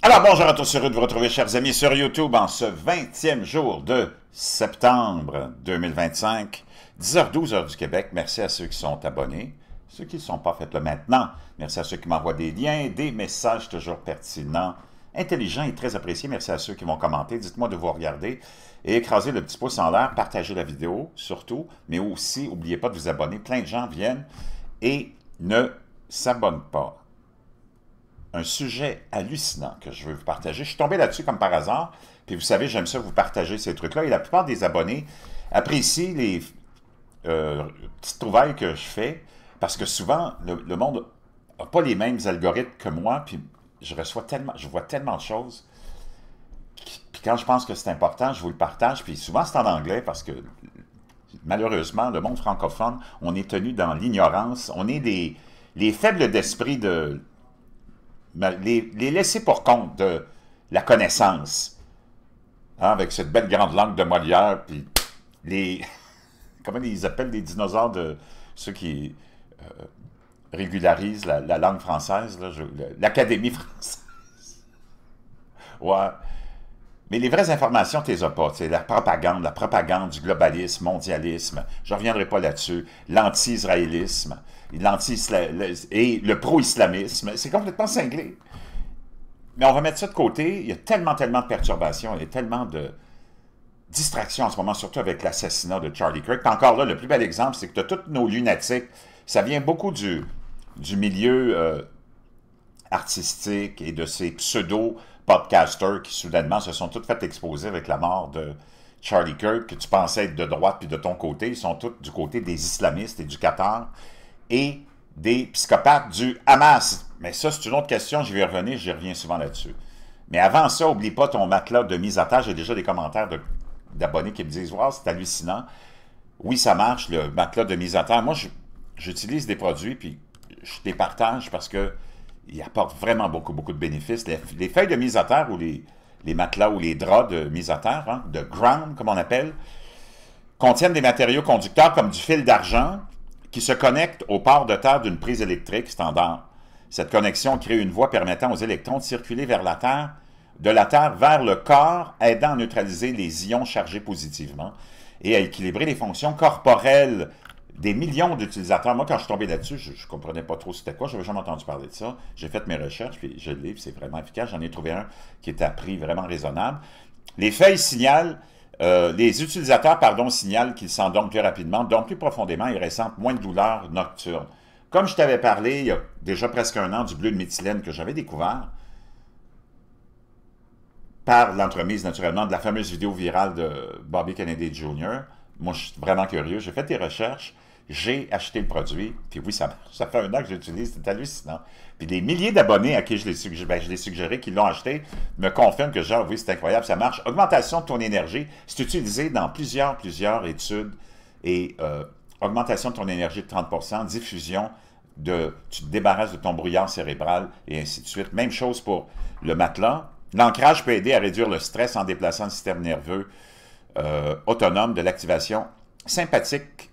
Alors bonjour à tous, heureux de vous retrouver chers amis sur YouTube en ce 20e jour de septembre 2025, 10h12 heure du Québec. Merci à ceux qui sont abonnés, ceux qui ne sont pas, faites-le maintenant. Merci à ceux qui m'envoient des liens, des messages toujours pertinents, intelligents et très appréciés. Merci à ceux qui vont commenter, dites-moi de vous regarder et écraser le petit pouce en l'air, partagez la vidéo surtout, mais aussi n'oubliez pas de vous abonner. Plein de gens viennent et ne s'abonnent pas. Un sujet hallucinant que je veux vous partager. Je suis tombé là-dessus comme par hasard, puis vous savez, j'aime ça vous partager ces trucs-là, et la plupart des abonnés apprécient les petites trouvailles que je fais, parce que souvent, le monde n'a pas les mêmes algorithmes que moi, puis je vois tellement de choses, puis quand je pense que c'est important, je vous le partage, puis souvent c'est en anglais, parce que malheureusement, le monde francophone, on est tenu dans l'ignorance, on est les faibles d'esprit de les laisser pour compte de la connaissance, hein, avec cette belle grande langue de Molière, puis les, comment ils appellent les dinosaures de ceux qui régularisent la langue française, l'Académie française. Ouais. Mais les vraies informations, tu les as pas. C'est la propagande du globalisme, mondialisme. Je ne reviendrai pas là-dessus. L'anti-israélisme, et le pro-islamisme. C'est complètement cinglé. Mais on va mettre ça de côté. Il y a tellement de perturbations, il y a tellement de distractions en ce moment, surtout avec l'assassinat de Charlie Kirk. Puis encore là, le plus bel exemple, c'est que tu as tous nos lunatiques. Ça vient beaucoup du milieu artistique et de ces pseudo-podcasters qui soudainement se sont tous fait exposer avec la mort de Charlie Kirk, que tu pensais être de droite puis de ton côté. Ils sont tous du côté des islamistes et du Qatar et des psychopathes du Hamas. Mais ça, c'est une autre question, je vais y revenir, j'y reviens souvent là-dessus. Mais avant ça, oublie pas ton matelas de mise à terre. J'ai déjà des commentaires d'abonnés qui me disent « Wow, c'est hallucinant. » Oui, ça marche, le matelas de mise à terre. Moi, j'utilise des produits, puis je les partage parce que ils apportent vraiment beaucoup de bénéfices. Les feuilles de mise à terre ou les matelas ou les draps de mise à terre, hein, de ground, comme on appelle, contiennent des matériaux conducteurs comme du fil d'argent qui se connectent au port de terre d'une prise électrique standard. Cette connexion crée une voie permettant aux électrons de circuler vers la Terre, de la Terre vers le corps, aidant à neutraliser les ions chargés positivement et à équilibrer les fonctions corporelles des millions d'utilisateurs. Moi, quand je suis tombé là-dessus, je ne comprenais pas trop c'était quoi, je n'avais jamais entendu parler de ça. J'ai fait mes recherches, puis je le lis, c'est vraiment efficace. J'en ai trouvé un qui est à prix vraiment raisonnable. Les feuilles signalent, les utilisateurs, signalent qu'ils s'endorment plus rapidement, dorment plus profondément et ressentent moins de douleurs nocturnes. Comme je t'avais parlé il y a déjà presque un an du bleu de méthylène que j'avais découvert, par l'entremise naturellement de la fameuse vidéo virale de Bobby Kennedy Jr., moi je suis vraiment curieux, j'ai fait des recherches, j'ai acheté le produit, puis oui, ça fait un an que j'utilise, c'est hallucinant. Puis les milliers d'abonnés à qui je l'ai suggéré, qui l'ont acheté, me confirment que genre, oui, c'est incroyable, ça marche. Augmentation de ton énergie, c'est utilisé dans plusieurs études, et augmentation de ton énergie de 30%, diffusion, tu te débarrasses de ton brouillard cérébral, et ainsi de suite. Même chose pour le matelas. L'ancrage peut aider à réduire le stress en déplaçant le système nerveux autonome de l'activation sympathique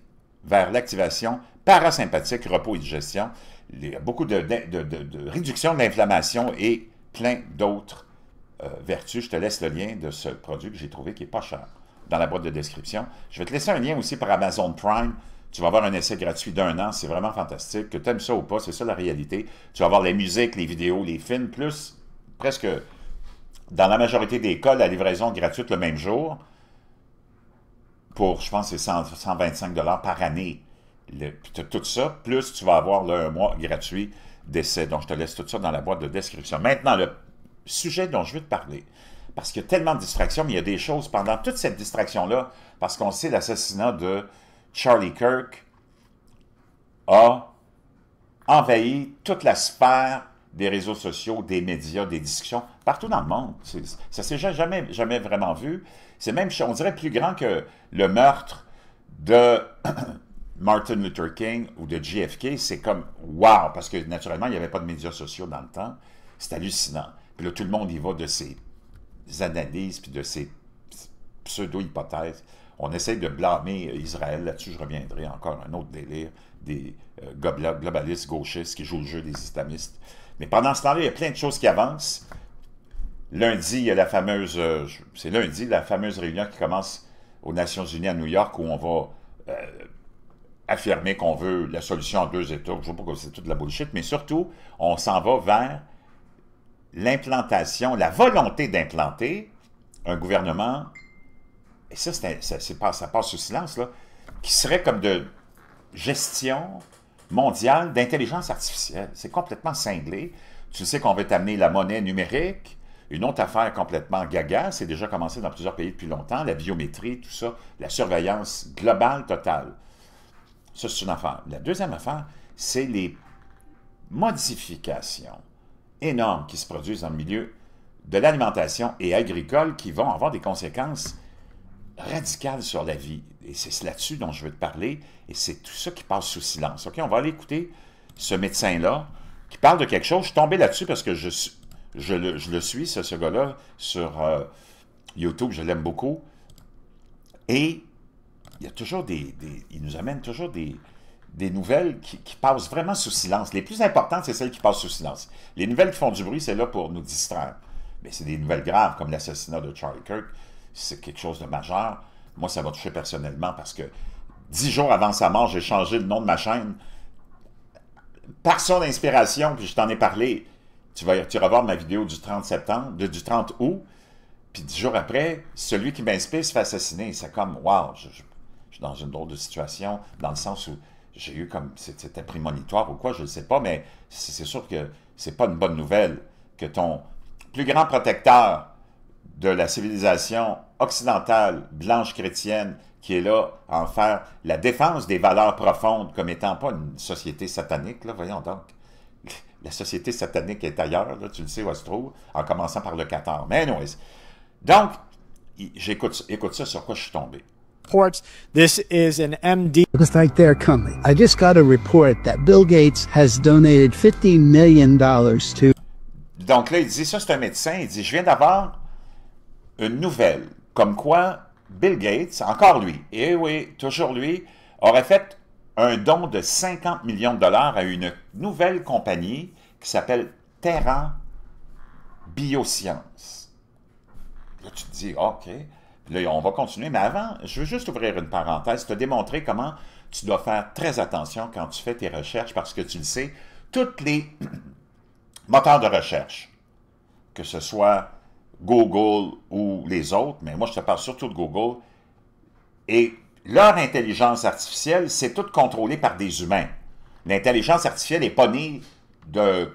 vers l'activation parasympathique, repos et digestion. Il y a beaucoup de réduction de l'inflammation et plein d'autres vertus. Je te laisse le lien de ce produit que j'ai trouvé qui n'est pas cher dans la boîte de description. Je vais te laisser un lien aussi par Amazon Prime. Tu vas avoir un essai gratuit d'1 an. C'est vraiment fantastique. Que tu aimes ça ou pas, c'est ça la réalité. Tu vas avoir les musiques, les vidéos, les films, plus presque dans la majorité des cas, la livraison gratuite le même jour. Pour, je pense, c'est 125 $ par année. Puis tu as tout ça, plus tu vas avoir là, un mois gratuit d'essai. Donc, je te laisse tout ça dans la boîte de description. Maintenant, le sujet dont je veux te parler, parce qu'il y a tellement de distractions, mais il y a des choses pendant toute cette distraction-là, parce qu'on sait l'assassinat de Charlie Kirk a envahi toute la sphère des réseaux sociaux, des médias, des discussions, partout dans le monde. Ça s'est jamais vraiment vu. C'est même, on dirait, plus grand que le meurtre de Martin Luther King ou de JFK. C'est comme, wow, parce que naturellement, il n'y avait pas de médias sociaux dans le temps. C'est hallucinant. Puis là, tout le monde y va de ses analyses, puis de ses pseudo-hypothèses. On essaye de blâmer Israël. Là-dessus, je reviendrai encore un autre délire des globalistes gauchistes qui jouent le jeu des islamistes. Mais pendant ce temps-là, il y a plein de choses qui avancent. Lundi, il y a la fameuse, c'est lundi, la fameuse réunion qui commence aux Nations Unies à New York où on va affirmer qu'on veut la solution en 2 États. Je ne sais pas pourquoi c'est toute la bullshit, mais surtout, on s'en va vers l'implantation, la volonté d'implanter un gouvernement, et ça, ça passe sous silence, là, qui serait comme de gestion mondiale d'intelligence artificielle. C'est complètement cinglé. Tu sais qu'on va t'amener la monnaie numérique, une autre affaire complètement gaga, c'est déjà commencé dans plusieurs pays depuis longtemps, la biométrie, tout ça, la surveillance globale totale. Ça, c'est une affaire. La deuxième affaire, c'est les modifications énormes qui se produisent dans le milieu de l'alimentation et agricole qui vont avoir des conséquences radicales sur la vie. Et c'est là-dessus dont je veux te parler, et c'est tout ça qui passe sous silence. OK, on va aller écouter ce médecin-là qui parle de quelque chose. Je suis tombé là-dessus parce que je le suis, ce gars-là, sur YouTube, je l'aime beaucoup. Et il y a toujours il nous amène toujours des nouvelles qui passent vraiment sous silence. Les plus importantes, c'est celles qui passent sous silence. Les nouvelles qui font du bruit, c'est là pour nous distraire. Mais c'est des nouvelles graves, comme l'assassinat de Charlie Kirk. C'est quelque chose de majeur. Moi, ça m'a touché personnellement parce que 10 jours avant sa mort, j'ai changé le nom de ma chaîne. Par son inspiration, puis je t'en ai parlé, tu vas voir ma vidéo du 30 septembre, du 30 août, puis 10 jours après, celui qui m'inspire se fait assassiner. C'est comme, wow, je suis dans une drôle de situation, dans le sens où j'ai eu comme, c'était prémonitoire ou quoi, je ne sais pas, mais c'est sûr que c'est pas une bonne nouvelle que ton plus grand protecteur de la civilisation occidentale, blanche chrétienne, qui est là à en faire la défense des valeurs profondes comme étant pas une société satanique, là, voyons donc. La société satanique est ailleurs, là, tu le sais où elle se trouve, en commençant par le Qatar. Mais anyways. Donc, écoute ça sur quoi je suis tombé. This is an MD. Looks like they're coming. I just got a report that Bill Gates has donated $50 million to... Donc là, il dit, ça c'est un médecin, il dit, je viens d'avoir une nouvelle, comme quoi Bill Gates, encore lui, et oui, toujours lui, aurait fait un don de 50 millions de dollars à une nouvelle compagnie qui s'appelle Terra Biosciences. Là, tu te dis, OK, là, on va continuer, mais avant, je veux juste ouvrir une parenthèse, te démontrer comment tu dois faire très attention quand tu fais tes recherches, parce que tu le sais, tous les moteurs de recherche, que ce soit Google ou les autres, mais moi je te parle surtout de Google, et leur intelligence artificielle, c'est tout contrôlé par des humains. L'intelligence artificielle n'est pas née d'un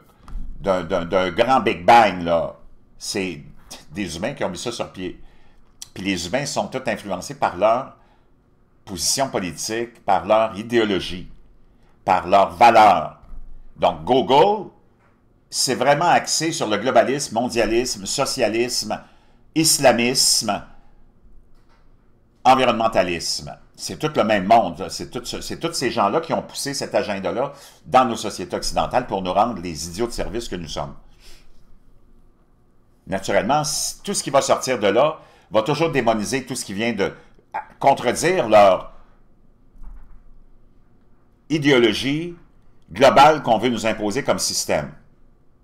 grand Big Bang, là. C'est des humains qui ont mis ça sur pied. Puis les humains sont tous influencés par leur position politique, par leur idéologie, par leurs valeurs. Donc Google, c'est vraiment axé sur le globalisme, mondialisme, socialisme, islamisme, environnementalisme. C'est tout le même monde. C'est tous ces gens-là qui ont poussé cet agenda-là dans nos sociétés occidentales pour nous rendre les idiots de service que nous sommes. Naturellement, tout ce qui va sortir de là va toujours démoniser tout ce qui vient de contredire leur idéologie globale qu'on veut nous imposer comme système.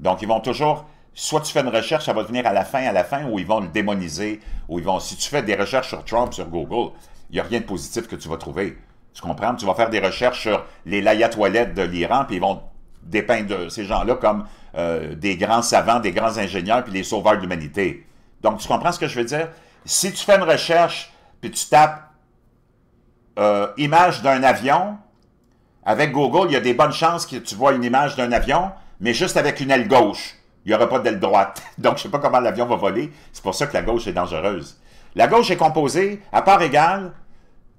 Donc, ils vont toujours, soit tu fais une recherche, ça va venir à la fin, ou ils vont le démoniser, ou ils vont, si tu fais des recherches sur Trump, sur Google, il n'y a rien de positif que tu vas trouver. Tu comprends? Tu vas faire des recherches sur les layatoilettes de l'Iran, puis ils vont dépeindre ces gens-là comme des grands savants, des grands ingénieurs, puis les sauveurs de l'humanité. Donc, tu comprends ce que je veux dire? Si tu fais une recherche, puis tu tapes image d'un avion, avec Google, il y a des bonnes chances que tu vois une image d'un avion, mais juste avec une aile gauche. Il n'y aura pas d'aile droite. Donc, je ne sais pas comment l'avion va voler. C'est pour ça que la gauche est dangereuse. La gauche est composée, à part égale,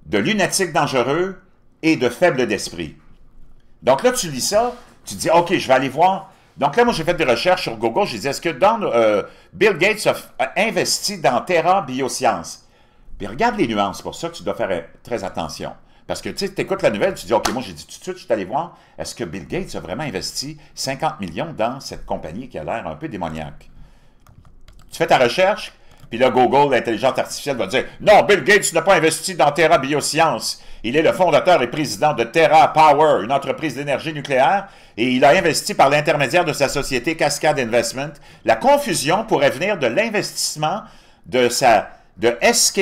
de lunatiques dangereux et de faibles d'esprit. Donc là, tu lis ça, tu te dis, OK, je vais aller voir. Donc là, moi, j'ai fait des recherches sur Google. J'ai dit, est-ce que Bill Gates a investi dans Terra Biosciences? Puis regarde les nuances. C'est pour ça que tu dois faire très attention. Parce que tu sais, tu écoutes la nouvelle, tu dis, OK, moi, j'ai dit tout de suite, je suis allé voir, est-ce que Bill Gates a vraiment investi 50 millions dans cette compagnie qui a l'air un peu démoniaque? Tu fais ta recherche, Puis là, Google, l'intelligence artificielle, va dire « Non, Bill Gates n'a pas investi dans Terra Biosciences. Il est le fondateur et président de Terra Power, une entreprise d'énergie nucléaire, et il a investi par l'intermédiaire de sa société Cascade Investment. La confusion pourrait venir de l'investissement de SK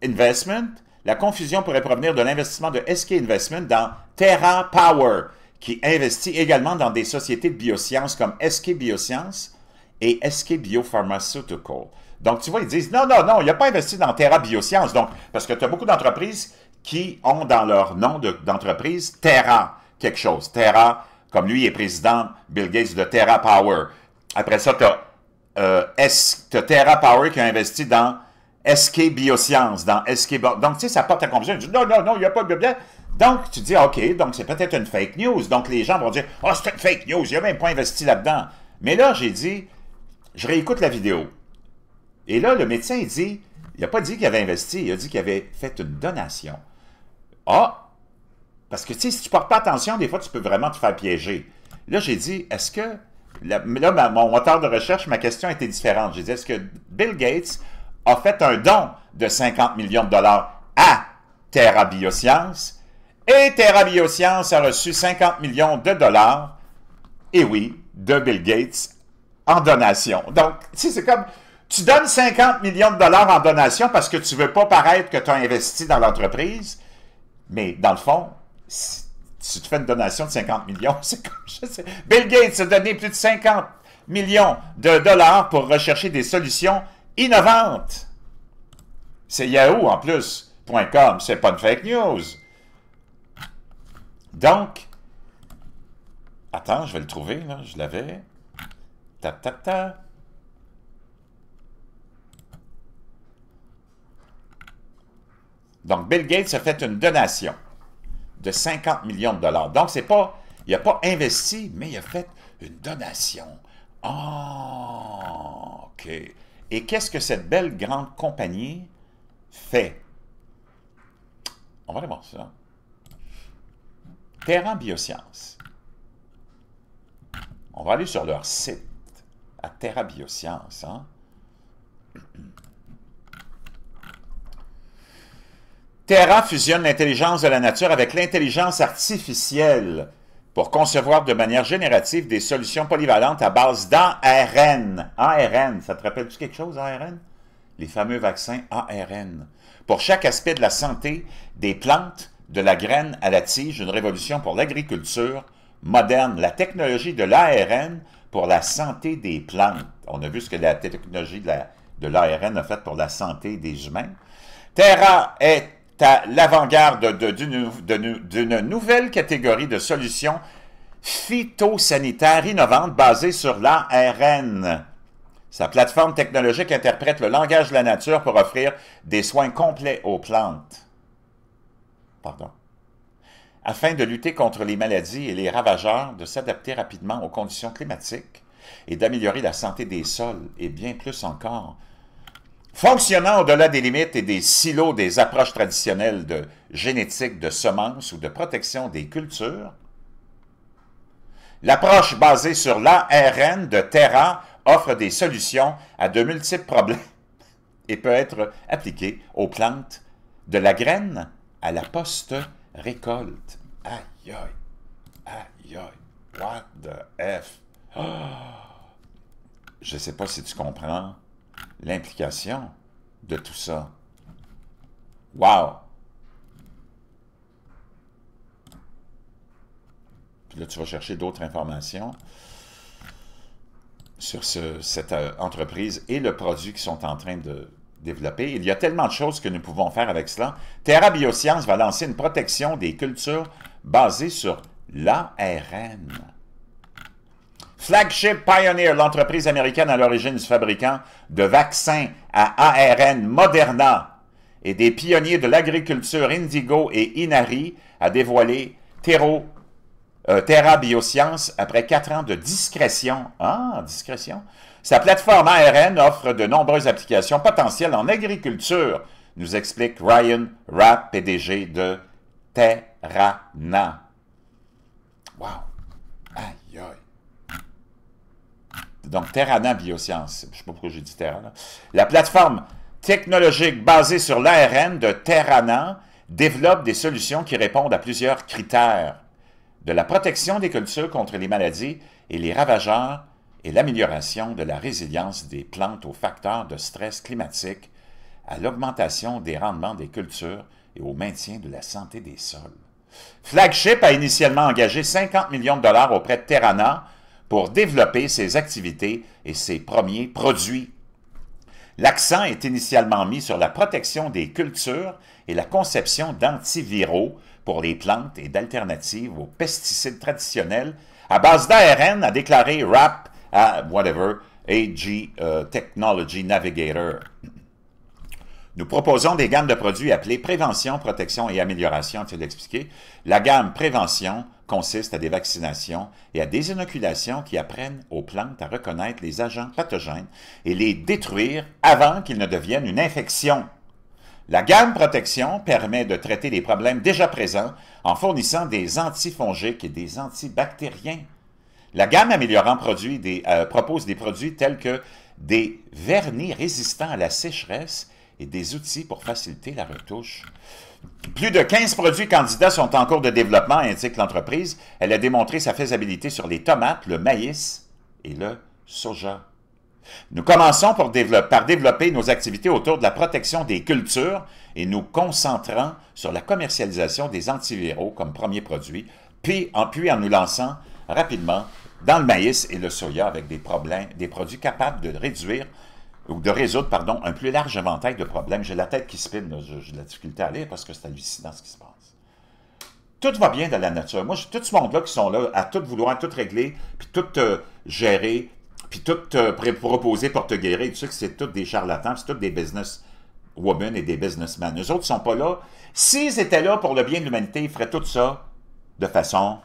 Investment. La confusion pourrait provenir de l'investissement de SK Investment dans Terra Power, qui investit également dans des sociétés de biosciences comme SK Biosciences et SK Biopharmaceutical. » Donc, tu vois, ils disent, non, il n'a pas investi dans Terra Biosciences. Donc, parce que tu as beaucoup d'entreprises qui ont dans leur nom d'entreprise Terra quelque chose. Terra, comme lui est président, Bill Gates, de Terra Power. Après ça, tu as Terra Power qui a investi dans SK Biosciences, dans SK... Donc, tu sais, ça porte à confusion. Ils disent, non, il n'y a pas de bien. Donc, tu dis, OK, donc c'est peut-être une fake news. Donc, les gens vont dire, oh, c'est une fake news, il n'a même pas investi là-dedans. Mais là, j'ai dit, je réécoute la vidéo. Et là, le médecin, il dit, il n'a pas dit qu'il avait investi, il a dit qu'il avait fait une donation. Ah! Parce que, tu sais, si tu ne portes pas attention, des fois, tu peux vraiment te faire piéger. Là, j'ai dit, est-ce que... Là, mon moteur de recherche, ma question était différente. J'ai dit, est-ce que Bill Gates a fait un don de 50 millions de dollars à Terra Biosciences? Et Terra Biosciences a reçu 50 millions de dollars, et oui, de Bill Gates en donation. Donc, tu sais, c'est comme... Tu donnes 50 millions de dollars en donation parce que tu ne veux pas paraître que tu as investi dans l'entreprise, mais dans le fond, si tu fais une donation de 50 millions, c'est comme je sais. Bill Gates a donné plus de 50 millions de dollars pour rechercher des solutions innovantes. C'est Yahoo en plus, .com, c'est pas une fake news. Donc, attends, je vais le trouver, là, je l'avais. Ta. Donc, Bill Gates a fait une donation de 50 millions de dollars. Donc, c'est pas, il n'a pas investi, mais il a fait une donation. Ah, OK. Et qu'est-ce que cette belle grande compagnie fait? On va aller voir ça. Terra Biosciences. On va aller sur leur site à Terra Biosciences, hein? Terra fusionne l'intelligence de la nature avec l'intelligence artificielle pour concevoir de manière générative des solutions polyvalentes à base d'ARN. ARN, ça te rappelle-tu quelque chose, ARN? Les fameux vaccins ARN. Pour chaque aspect de la santé, des plantes, de la graine à la tige, une révolution pour l'agriculture moderne, la technologie de l'ARN pour la santé des plantes. On a vu ce que la technologie de l'ARN a fait pour la santé des humains. Terra est à l'avant-garde d'une nouvelle catégorie de solutions phytosanitaires innovantes basées sur l'ARN. Sa plateforme technologique interprète le langage de la nature pour offrir des soins complets aux plantes. Afin de lutter contre les maladies et les ravageurs, de s'adapter rapidement aux conditions climatiques et d'améliorer la santé des sols et bien plus encore. Fonctionnant au-delà des limites et des silos des approches traditionnelles de génétique, de semences ou de protection des cultures, l'approche basée sur l'ARN de Terra offre des solutions à de multiples problèmes et peut être appliquée aux plantes de la graine à la post-récolte. Aïe, aïe, what the F? Oh. Je ne sais pas si tu comprends l'implication de tout ça. Wow! Puis là, tu vas chercher d'autres informations sur cette entreprise et le produit qu'ils sont en train de développer. Il y a tellement de choses que nous pouvons faire avec cela. Terra Biosciences va lancer une protection des cultures basée sur l'ARN. Flagship Pioneer, l'entreprise américaine à l'origine du fabricant de vaccins à ARN Moderna et des pionniers de l'agriculture Indigo et Inari, a dévoilé Terra Biosciences après 4 ans de discrétion. Ah, discrétion. Sa plateforme ARN offre de nombreuses applications potentielles en agriculture, nous explique Ryan Rapp, PDG de Terrana. Wow! Aïe, aïe! Donc, Terrana Biosciences, je ne sais pas pourquoi j'ai dit Terrana. La plateforme technologique basée sur l'ARN de Terrana développe des solutions qui répondent à plusieurs critères, de la protection des cultures contre les maladies et les ravageurs et l'amélioration de la résilience des plantes aux facteurs de stress climatique, à l'augmentation des rendements des cultures et au maintien de la santé des sols. Flagship a initialement engagé 50 millions de dollars auprès de Terrana pour développer ses activités et ses premiers produits. L'accent est initialement mis sur la protection des cultures et la conception d'antiviraux pour les plantes et d'alternatives aux pesticides traditionnels à base d'ARN, a déclaré RAP à whatever, AG Technology Navigator. Nous proposons des gammes de produits appelées prévention, protection et amélioration, tu l'as expliqué. La gamme prévention consiste à des vaccinations et à des inoculations qui apprennent aux plantes à reconnaître les agents pathogènes et les détruire avant qu'ils ne deviennent une infection. La gamme protection permet de traiter les problèmes déjà présents en fournissant des antifongiques et des antibactériens. La gamme améliorant propose des produits tels que des vernis résistants à la sécheresse et des outils pour faciliter la retouche. Plus de 15 produits candidats sont en cours de développement, indique l'entreprise. Elle a démontré sa faisabilité sur les tomates, le maïs et le soja. Nous commençons par développer nos activités autour de la protection des cultures et nous concentrant sur la commercialisation des antiviraux comme premier produit, puis en nous lançant rapidement dans le maïs et le soja avec des produits capables de réduire ou de résoudre, un plus large éventail de problèmes. J'ai la tête qui spinne, j'ai de la difficulté à lire parce que c'est hallucinant ce qui se passe. Tout va bien dans la nature. Moi, tout ce monde-là qui sont là à tout vouloir, tout régler, puis tout gérer, puis tout proposer pour te guérir, tu sais que c'est tous des charlatans, c'est tous des businesswomen et des businessmen. Eux autres ne sont pas là. S'ils étaient là pour le bien de l'humanité, ils feraient tout ça de façon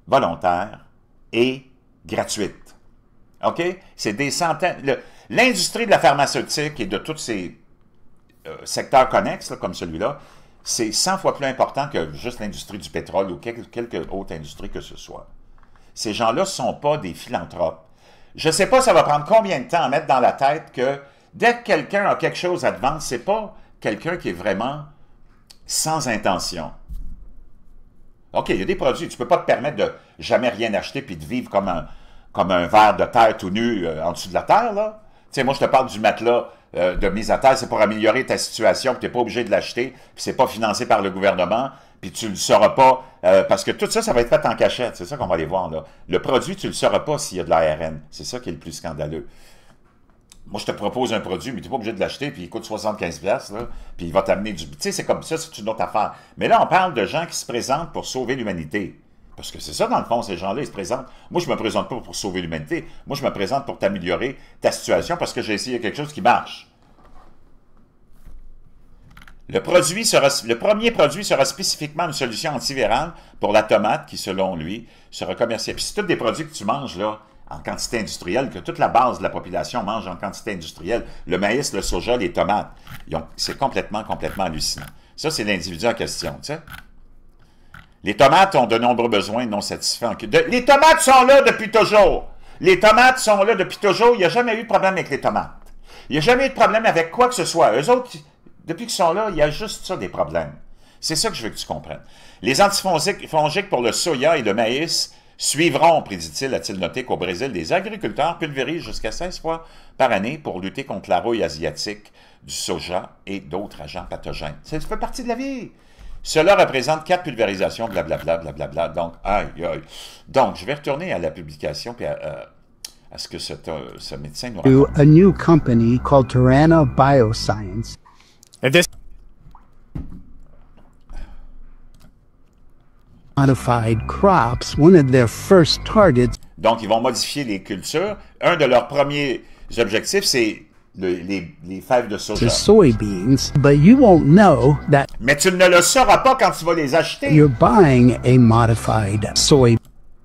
volontaire et gratuite. OK? C'est des centaines... L'industrie de la pharmaceutique et de tous ces secteurs connexes, là, comme celui-là, c'est 100 fois plus important que juste l'industrie du pétrole ou quelque autre industrie que ce soit. Ces gens-là ne sont pas des philanthropes. Je ne sais pas ça va prendre combien de temps à mettre dans la tête que dès que quelqu'un a quelque chose à te vendre, ce n'est pas quelqu'un qui est vraiment sans intention. OK, il y a des produits, tu ne peux pas te permettre de jamais rien acheter puis de vivre comme un ver de terre tout nu en dessous de la terre, là. Tu sais, moi, je te parle du matelas de mise à terre, c'est pour améliorer ta situation, puis tu n'es pas obligé de l'acheter, puis c'est pas financé par le gouvernement, puis tu ne le sauras pas, parce que tout ça, ça va être fait en cachette, c'est ça qu'on va aller voir, là. Le produit, tu ne le sauras pas s'il y a de l'ARN, c'est ça qui est le plus scandaleux. Moi, je te propose un produit, mais tu n'es pas obligé de l'acheter, puis il coûte 75$, là, puis il va t'amener du... Tu sais, c'est comme ça, c'est une autre affaire. Mais là, on parle de gens qui se présentent pour sauver l'humanité. Parce que c'est ça, dans le fond, ces gens-là, ils se présentent. Moi, je ne me présente pas pour sauver l'humanité. Moi, je me présente pour t'améliorer ta situation parce que j'ai essayé quelque chose qui marche. Le premier produit sera spécifiquement une solution antivirale pour la tomate qui, selon lui, sera commercialisée. Puis c'est tous des produits que tu manges, là, en quantité industrielle, que toute la base de la population mange en quantité industrielle. Le maïs, le soja, les tomates. C'est complètement hallucinant. Ça, c'est l'individu en question, tu sais. Les tomates ont de nombreux besoins non satisfaits. Les tomates sont là depuis toujours. Les tomates sont là depuis toujours. Il n'y a jamais eu de problème avec les tomates. Il n'y a jamais eu de problème avec quoi que ce soit. Eux autres, depuis qu'ils sont là, il y a juste ça des problèmes. C'est ça que je veux que tu comprennes. Les antifongiques pour le soja et le maïs suivront, prédit-il, a-t-il noté qu'au Brésil, les agriculteurs pulvérisent jusqu'à 16 fois par année pour lutter contre la rouille asiatique du soja et d'autres agents pathogènes. Ça fait partie de la vie. Cela représente 4 pulvérisations, blablabla, blablabla. Donc, aïe. Donc, je vais retourner à la publication puis à ce que ce médecin nous raconte. A new company called Terrana Bioscience. Modified crops, one of their first targets. Donc, ils vont modifier les cultures. Un de leurs premiers objectifs, c'est les fèves de soja. Soybeans, but you won't know that. Mais tu ne le sauras pas quand tu vas les acheter. You're buying a modified soy.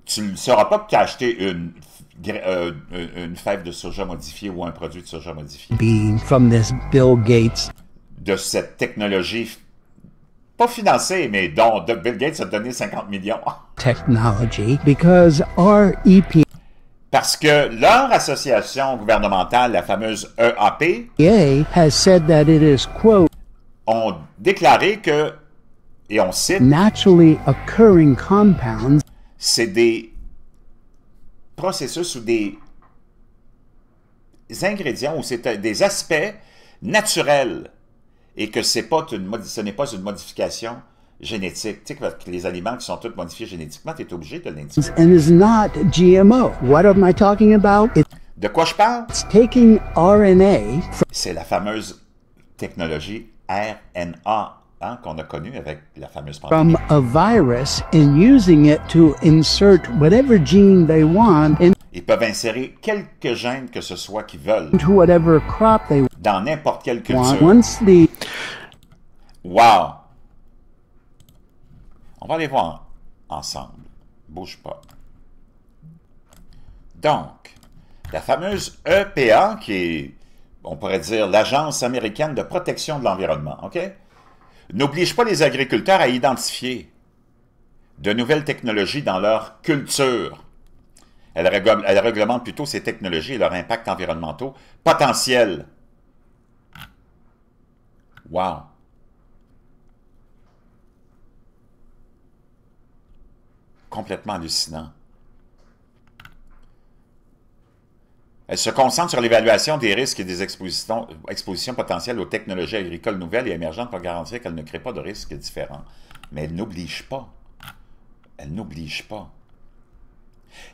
Tu ne sauras pas que tu as acheté une fève de soja modifiée ou un produit de soja modifié. Bean from this Bill Gates. De cette technologie, pas financée, mais dont Bill Gates a donné 50 millions. Technology, because our EPA. Parce que leur association gouvernementale, la fameuse EAP, has said that it is, quote, ont déclaré que, et on cite, naturally occurring compounds c'est des processus ou des ingrédients ou c'est des aspects naturels et que ce n'est pas une modification génétique. Tu sais que les aliments qui sont tous modifiés génétiquement, tu es obligé de l'indiquer. and is not GMO. What am I talking about? De quoi je parle? It's taking RNA C'est la fameuse technologie RNA hein, qu'on a connue avec la fameuse pandémie. from a virus and using it to insert whatever gene they want Ils peuvent insérer quelques gènes que ce soit qu'ils veulent into whatever crop they dans n'importe quelle want. culture. Once the Wow! On va aller voir ensemble. Bouge pas. Donc, la fameuse EPA, qui est, on pourrait dire, l'Agence américaine de protection de l'environnement, OK? N'oblige pas les agriculteurs à identifier de nouvelles technologies dans leur culture. Elle réglemente plutôt ces technologies et leurs impacts environnementaux potentiels. Wow! Complètement hallucinant. Elle se concentre sur l'évaluation des risques et des expositions potentielles aux technologies agricoles nouvelles et émergentes pour garantir qu'elles ne créent pas de risques différents. Mais elle n'oblige pas. Elle n'oblige pas.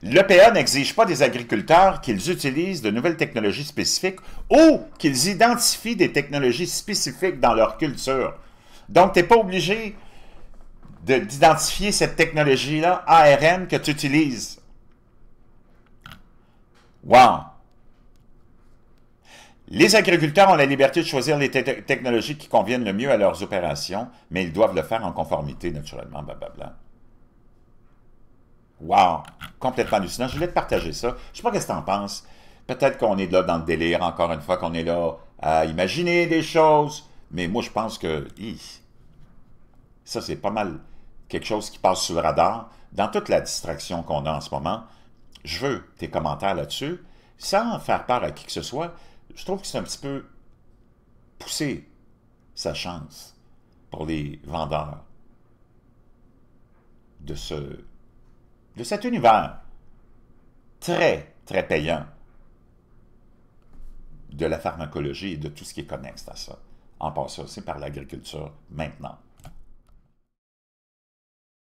L'EPA n'exige pas des agriculteurs qu'ils utilisent de nouvelles technologies spécifiques ou qu'ils identifient des technologies spécifiques dans leur culture. Donc, tu n'es pas obligé d'identifier cette technologie-là, ARN, que tu utilises. Wow! Les agriculteurs ont la liberté de choisir les technologies qui conviennent le mieux à leurs opérations, mais ils doivent le faire en conformité, naturellement, blablabla. Wow! Complètement hallucinant. Je voulais te partager ça. Je ne sais pas ce que tu en penses. Peut-être qu'on est là dans le délire, encore une fois, qu'on est là à imaginer des choses, mais moi, je pense que ça, c'est pas mal quelque chose qui passe sous le radar. Dans toute la distraction qu'on a en ce moment, je veux tes commentaires là-dessus, sans faire peur à qui que ce soit. Je trouve que c'est un petit peu pousser sa chance pour les vendeurs de cet univers très, très payant de la pharmacologie et de tout ce qui est connexe à ça. En passant aussi par l'agriculture maintenant.